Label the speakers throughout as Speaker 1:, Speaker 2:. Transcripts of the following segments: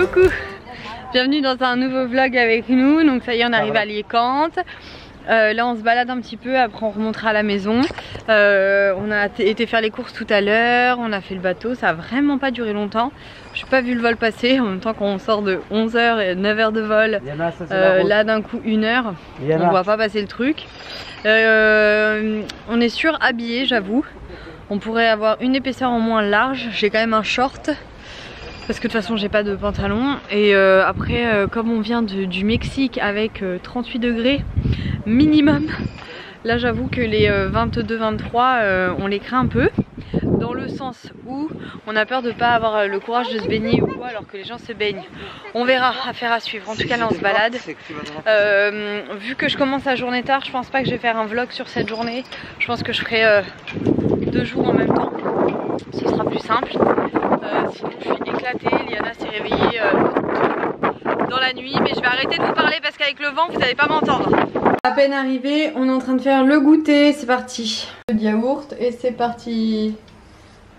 Speaker 1: Coucou, bienvenue dans un nouveau vlog avec nous. Donc ça y est, on arrive à Alicante. Là on se balade un petit peu, après on remontera à la maison. On a été faire les courses tout à l'heure, on a fait le bateau, ça a vraiment pas duré longtemps. J'ai pas vu le vol passer, en même temps qu'on sort de 11h et 9h de vol, là d'un coup 1 heure, on voit pas passer le truc. On est surhabillé, j'avoue. On pourrait avoir une épaisseur en moins large, j'ai quand même un short. Parce que de toute façon j'ai pas de pantalon. Et après comme on vient du Mexique avec 38 degrés minimum, là j'avoue que les 22-23 on les craint un peu. Dans le sens où on a peur de pas avoir le courage de se baigner ou quoi alors que les gens se baignent. On verra, affaire à suivre. En tout cas là on se balade. Vu que je commence la journée tard, je pense pas que je vais faire un vlog sur cette journée. Je pense que je ferai 2 jours en même temps. Ce sera plus simple. Sinon je suis éclatée. Liana s'est réveillée dans la nuit. Mais je vais arrêter de vous parler parce qu'avec le vent vous n'allez pas m'entendre. À peine arrivé, on est en train de faire le goûter. C'est parti. Le yaourt et c'est parti.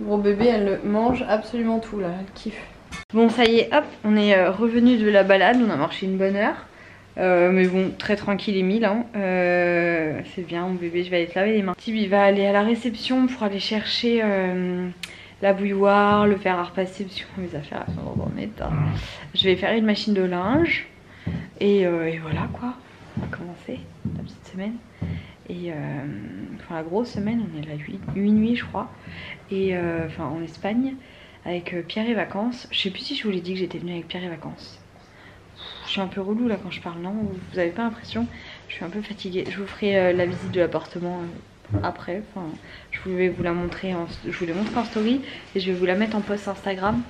Speaker 1: Gros bébé, elle mange absolument tout là. Elle kiffe. Bon ça y est, hop, on est revenu de la balade. On a marché une bonne heure. Mais bon, très tranquille Emile hein. C'est bien mon bébé, je vais aller te laver les mains. Tibi va aller à la réception pour aller chercher la bouilloire, le fer à repasser parce que mes affaires elles sont dans un état. Je vais faire une machine de linge et voilà quoi. On va commencer la petite semaine. Et enfin la grosse semaine, on est là 8 nuits je crois. Et enfin en Espagne avec Pierre et Vacances. Je sais plus si je vous l'ai dit que j'étais venue avec Pierre et Vacances. Je suis un peu relou là quand je parle, non? Vous avez pas l'impression? Je suis un peu fatiguée. Je vous ferai la visite de l'appartement après. Enfin, je voulais vous la montrer je vous l'ai montré en story et je vais vous la mettre en post Instagram.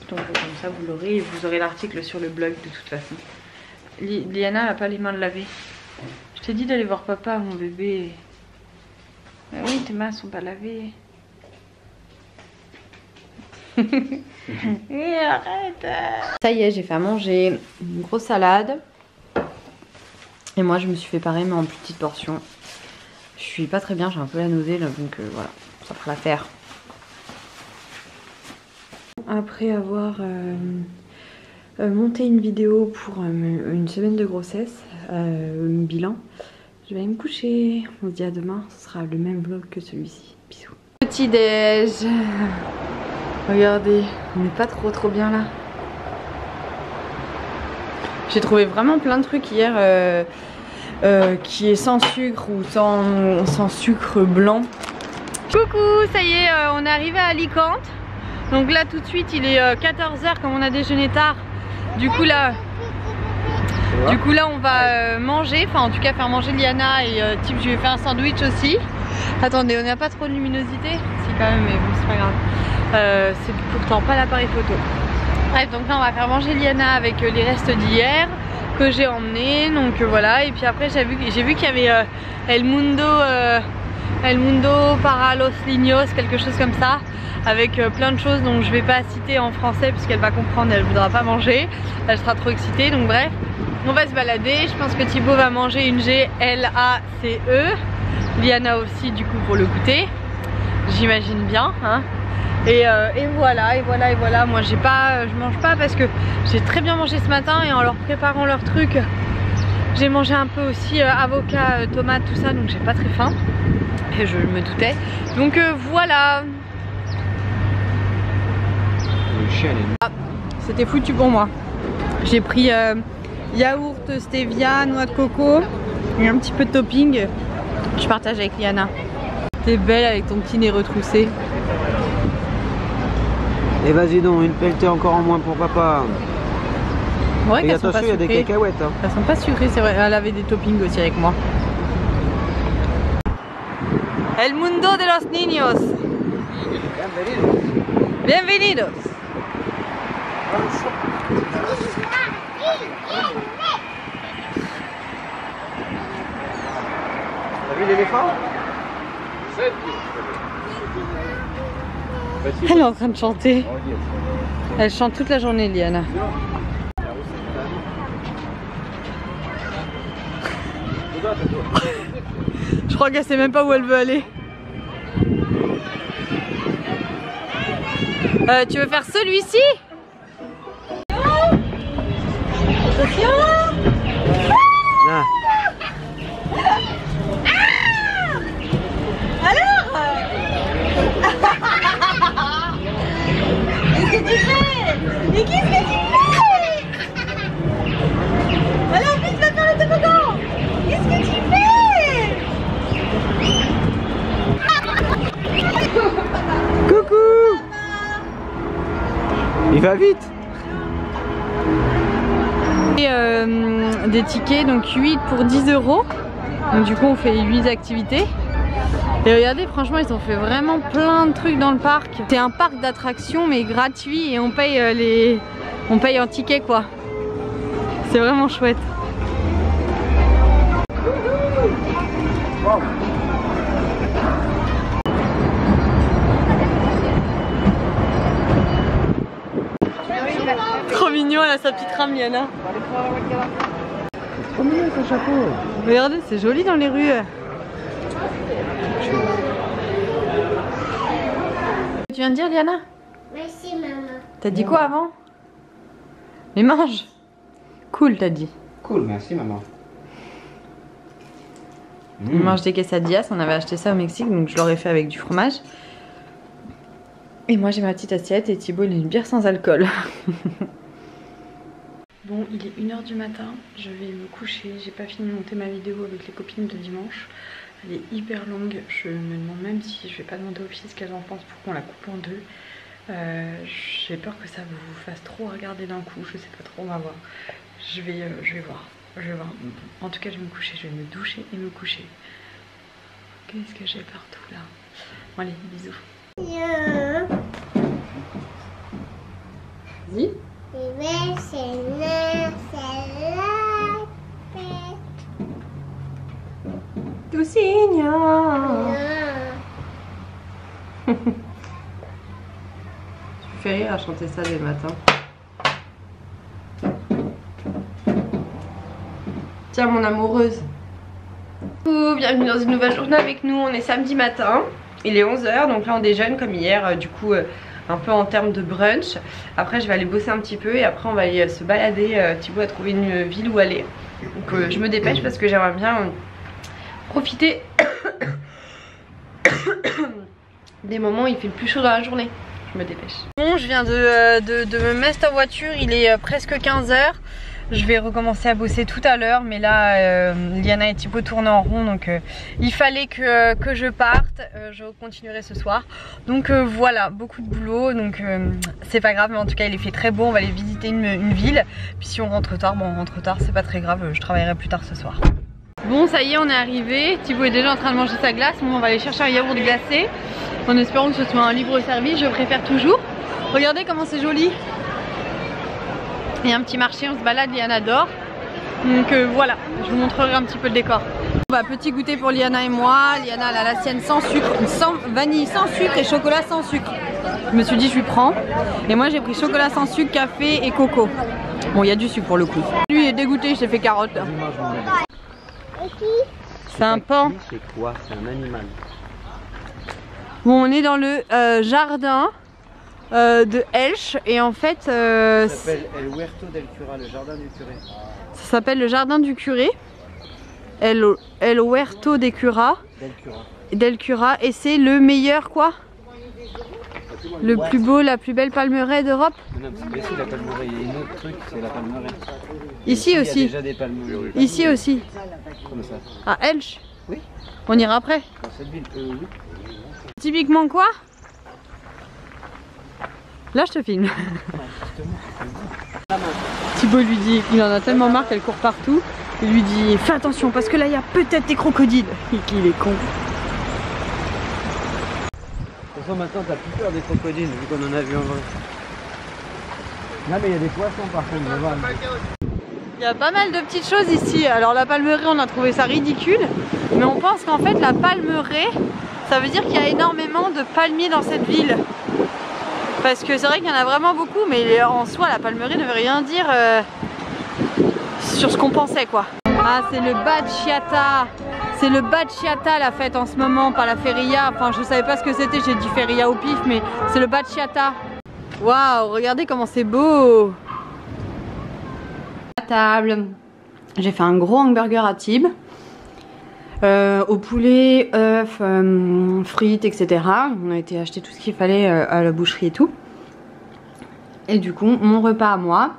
Speaker 1: Donc comme ça vous l'aurez et vous aurez l'article sur le blog de toute façon. Liana n'a pas les mains lavées. Je t'ai dit d'aller voir papa mon bébé. Mais oui, tes mains sont pas lavées. Et arrête. Ça y est, j'ai fait à manger une grosse salade. Et moi je me suis fait pareil mais en plus petite portion. Je suis pas très bien, j'ai un peu la nausée là, donc voilà, ça fera l'affaire. Après avoir monté une vidéo pour une semaine de grossesse, bilan, je vais aller me coucher. On se dit à demain, ce sera le même vlog que celui-ci. Bisous. Petit déj. Regardez, on n'est pas trop bien là. J'ai trouvé vraiment plein de trucs hier qui est sans sucre ou sans sucre blanc. Coucou, ça y est, on est arrivé à Alicante. Donc là tout de suite il est 14h comme on a déjeuné tard. Du coup là on va manger, enfin en tout cas faire manger Liana et type je vais faire un sandwich aussi. Attendez, on n'a pas trop de luminosité. Si quand même, mais bon c'est pas grave. C'est pourtant pas l'appareil photo. Bref, donc là on va faire manger Liana avec les restes d'hier que j'ai emmené. Donc voilà, et puis après j'ai vu qu'il y avait El Mundo para los niños, quelque chose comme ça, avec plein de choses dont je vais pas citer en français puisqu'elle va comprendre, elle voudra pas manger, elle sera trop excitée. Donc bref, on va se balader. Je pense que Thibaut va manger une G-L-A-C-E, Liana aussi du coup pour le goûter, j'imagine bien hein. Et voilà. Moi je mange pas parce que j'ai très bien mangé ce matin et en leur préparant leur truc j'ai mangé un peu aussi avocat, tomate, tout ça, donc j'ai pas très faim et je me doutais. Donc voilà. Ah, c'était foutu pour moi. J'ai pris yaourt, stevia, noix de coco et un petit peu de topping. Je partage avec Liana. T'es belle avec ton petit nez retroussé.
Speaker 2: Et vas-y donc, une pelletée encore en moins pour papa.
Speaker 1: Ouais,
Speaker 2: et attention, il y a des cacahuètes. Hein.
Speaker 1: Elles sont pas sucrées, c'est vrai. Elle avait des toppings aussi avec moi. El mundo de los niños. Bienvenidos.
Speaker 2: T'as vu l'éléphant?
Speaker 1: Elle est en train de chanter. Elle chante toute la journée, Liana. Je crois qu'elle sait même pas où elle veut aller. Tu veux faire celui-ci? Attention.
Speaker 2: Là.
Speaker 1: Alors qu'est-ce que tu fais? Mais qu'est-ce que tu fais? Alors vite, va faire le toboggan. Qu'est-ce que tu fais?
Speaker 2: Coucou. Il va vite.
Speaker 1: Et des tickets, donc 8 pour 10 €. Donc du coup on fait 8 activités. Et regardez, franchement ils ont fait vraiment plein de trucs dans le parc. C'est un parc d'attractions mais gratuit et on paye on paye en ticket quoi. C'est vraiment chouette.
Speaker 2: Wow.
Speaker 1: Trop mignon, elle a sa petite rame Liana.
Speaker 2: C'est trop mignon son chapeau.
Speaker 1: Regardez, c'est joli dans les rues. Tu viens de dire Liana?
Speaker 3: Merci maman.
Speaker 1: T'as dit quoi avant? Mais mange. Cool t'as dit.
Speaker 2: Cool, merci maman.
Speaker 1: On mange des quesadillas, on avait acheté ça au Mexique donc je l'aurais fait avec du fromage. Et moi j'ai ma petite assiette et Thibaut il a une bière sans alcool. Bon, il est 1 h du matin, je vais me coucher, j'ai pas fini de monter ma vidéo avec les copines de dimanche. Elle est hyper longue, je me demande même si je vais pas demander au fils qu'elles en pensent pour qu'on la coupe en deux. J'ai peur que ça vous fasse trop regarder d'un coup, je sais pas trop, on va voir. Je vais voir. En tout cas, je vais me coucher, je vais me doucher et me coucher. Qu'est-ce que j'ai partout là? Bon allez, bisous. Vas-y. Doucigna. Tu fais rire à chanter ça dès le matin. Tiens mon amoureuse. Bienvenue dans une nouvelle journée avec nous, on est samedi matin. Il est 11 h, donc là on déjeune comme hier, du coup un peu en termes de brunch. Après je vais aller bosser un petit peu et après on va aller se balader. Thibaut a trouvé une ville où aller. Donc je me dépêche parce que j'aimerais bien profiter des moments où il fait le plus chaud dans la journée. Je me dépêche. Bon, je viens de me mettre en voiture, il est presque 15 h. Je vais recommencer à bosser tout à l'heure, mais là Liana et Thibaut tournent en rond, donc il fallait que je parte. Je continuerai ce soir. Donc voilà, beaucoup de boulot, donc c'est pas grave, mais en tout cas il est fait très beau. On va aller visiter une ville. Puis si on rentre tard, bon on rentre tard, c'est pas très grave, je travaillerai plus tard ce soir. Bon, ça y est, on est arrivé. Thibaut est déjà en train de manger sa glace. Moi, on va aller chercher un yaourt glacé en espérant que ce soit un libre service. Je préfère toujours. Regardez comment c'est joli. Il y a un petit marché, on se balade, Liana adore. Donc voilà, je vous montrerai un petit peu le décor. Bah, petit goûter pour Liana et moi. Liana elle a la sienne sans sucre, sans vanille sans sucre et chocolat sans sucre. Je me suis dit je lui prends. Et moi j'ai pris chocolat sans sucre, café et coco. Bon, il y a du sucre pour le coup. Lui il est dégoûté, j'ai fait carotte. C'est un pan.
Speaker 2: C'est quoi? C'est un animal.
Speaker 1: Bon, on est dans le jardin de Elche et en fait
Speaker 2: Ça s'appelle El Huerto del Cura, le jardin du curé.
Speaker 1: ça s'appelle le jardin du curé. El Huerto del Cura. Del Cura. Et c'est le meilleur quoi? Le plus beau, la plus belle palmeraie d'Europe.
Speaker 2: Non, c'est ici la palmeraie, il y a une autre truc, c'est la palmeraie.
Speaker 1: Ici aussi.
Speaker 2: Il y a déjà des palmeraies.
Speaker 1: Ici aussi.
Speaker 2: Comme ça.
Speaker 1: À Elche.
Speaker 2: Oui.
Speaker 1: On ira après.
Speaker 2: Dans cette ville, oui.
Speaker 1: Typiquement quoi? Là je te filme. Thibaut lui dit qu'il en a tellement marre qu'elle court partout. Il lui dit fais attention parce que là il y a peut-être des crocodiles. Et qu'il est con.
Speaker 2: De toute façon maintenant t'as plus peur des crocodiles vu qu'on en a vu en vrai. Là mais il y a des poissons par contre, on va voir.
Speaker 1: Il y a pas mal de petites choses ici. Alors la palmeraie on a trouvé ça ridicule. Mais on pense qu'en fait la palmeraie ça veut dire qu'il y a énormément de palmiers dans cette ville. Parce que c'est vrai qu'il y en a vraiment beaucoup, mais en soi la palmeraie ne veut rien dire sur ce qu'on pensait quoi. Ah c'est le bachata. C'est le bachata la fête en ce moment, pas la feria. Enfin je savais pas ce que c'était, j'ai dit feria au pif, mais c'est le bachata. Waouh, regardez comment c'est beau. table. J'ai fait un gros hamburger à Tib. Au poulet, œufs, frites, etc. On a été acheter tout ce qu'il fallait à la boucherie et tout. Et du coup, mon repas à moi,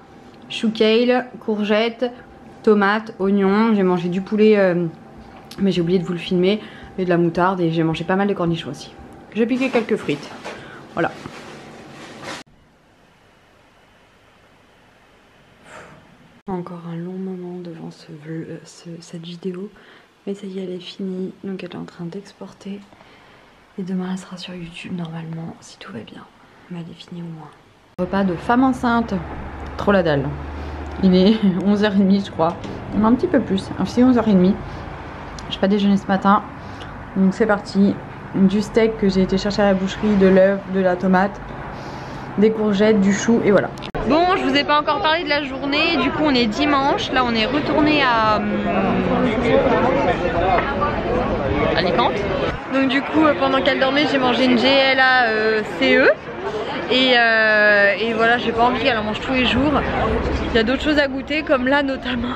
Speaker 1: chou kale, courgettes, tomates, oignons. J'ai mangé du poulet, mais j'ai oublié de vous le filmer, et de la moutarde, et j'ai mangé pas mal de cornichons aussi. J'ai piqué quelques frites. Voilà. Encore un long moment devant cette vidéo. Mais ça y est, elle est finie. Donc elle est en train d'exporter. Et demain elle sera sur YouTube normalement, si tout va bien. Mais elle est finie au moins. Repas de femme enceinte. Trop la dalle. Il est 11h30 je crois. Un petit peu plus. C'est 11h30. J'ai pas déjeuné ce matin. Donc c'est parti. Du steak que j'ai été chercher à la boucherie, de l'œuf, de la tomate, des courgettes, du chou et voilà. Bon, je vous ai pas encore parlé de la journée, du coup on est dimanche, là on est retourné à Alicante. Donc du coup pendant qu'elle dormait j'ai mangé une GLA CE et voilà, j'ai pas envie qu'elle en mange tous les jours. Il y a d'autres choses à goûter comme là notamment.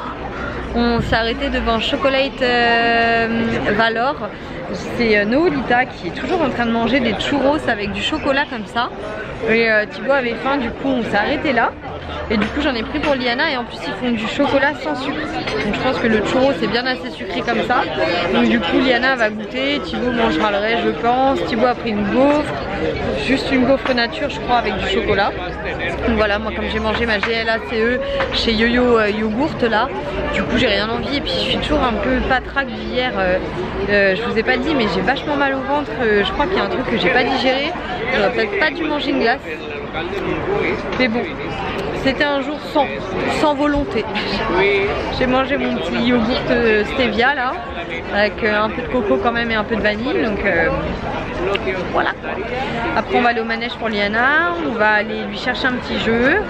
Speaker 1: On s'est arrêté devant Chocolate Valor. C'est Noolita qui est toujours en train de manger des churros avec du chocolat comme ça. Et Thibaut avait faim, du coup on s'est arrêté là. Et du coup j'en ai pris pour Liana et en plus ils font du chocolat sans sucre. Donc je pense que le churro c'est bien assez sucré comme ça. Donc du coup Liana va goûter, Thibaut mangera le reste je pense. Thibaut a pris une gaufre, juste une gaufre nature je crois avec du chocolat. Donc voilà, moi comme j'ai mangé ma GLA CE chez Yo-Yo Yogourt là, du coup j'ai rien envie et puis je suis toujours un peu patraque d'hier. Je vous ai pas dit mais j'ai vachement mal au ventre, je crois qu'il y a un truc que j'ai pas digéré. J'aurais peut-être pas dû manger une glace. Mais bon, c'était un jour sans volonté. J'ai mangé mon petit yogourt stevia là, avec un peu de coco quand même et un peu de vanille. Donc voilà. Après on va aller au manège pour Liana, on va aller lui chercher un petit jeu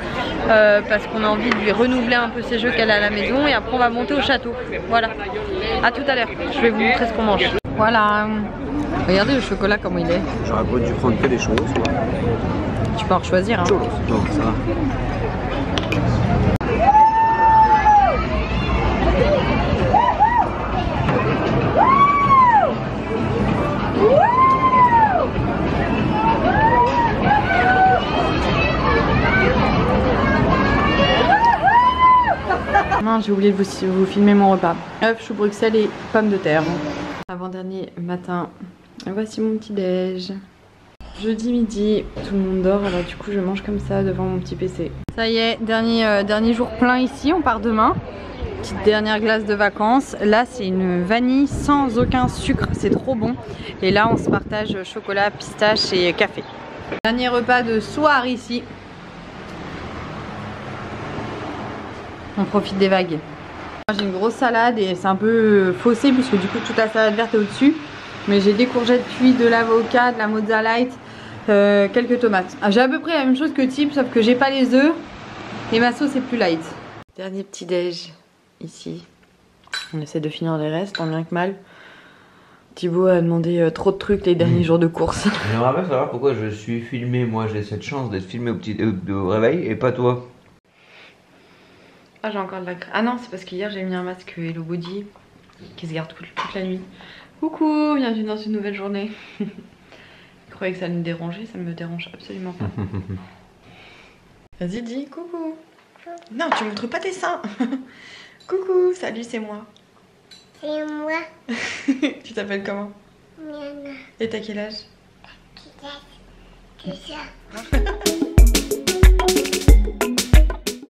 Speaker 1: parce qu'on a envie de lui renouveler un peu ses jeux qu'elle a à la maison. Et après on va monter au château. Voilà. À tout à l'heure. Je vais vous montrer ce qu'on mange. Voilà. Regardez le chocolat comment il est.
Speaker 2: J'aurais pas dû prendre que des churros, quoi.
Speaker 1: Tu peux en choisir hein.
Speaker 2: Non, ça va.
Speaker 1: Non, j'ai oublié de vous filmer mon repas. Œufs, chou Bruxelles et pommes de terre. Avant-dernier matin. Voici mon petit déj. Jeudi midi, tout le monde dort, alors du coup je mange comme ça devant mon petit PC. Ça y est, dernier jour plein ici, on part demain. Petite dernière glace de vacances. Là c'est une vanille sans aucun sucre, c'est trop bon. Et là on se partage chocolat, pistache et café. Dernier repas de soir ici. On profite des vagues. J'ai une grosse salade et c'est un peu faussé puisque du coup toute la salade verte est au-dessus. Mais j'ai des courgettes cuites, de l'avocat, de la mozza light, quelques tomates. J'ai à peu près la même chose que Tib, sauf que j'ai pas les œufs et ma sauce est plus light. Dernier petit déj ici. On essaie de finir les restes, tant bien que mal. Thibaut a demandé trop de trucs les derniers jours de course.
Speaker 2: J'aimerais bien savoir pourquoi je suis filmé. Moi j'ai cette chance d'être filmé au réveil et pas toi.
Speaker 1: Ah j'ai encore de la crème. Ah non c'est parce qu'hier j'ai mis un masque Hello Body qui se garde toute la nuit. Coucou, bienvenue dans une nouvelle journée. Je croyais que ça me dérangeait, ça ne me dérange absolument pas. Vas-y dis coucou. Non tu montres pas tes seins. Coucou, salut c'est moi.
Speaker 3: C'est moi.
Speaker 1: Tu t'appelles comment?
Speaker 3: Miana.
Speaker 1: Et t'as quel âge?
Speaker 3: Qui ça?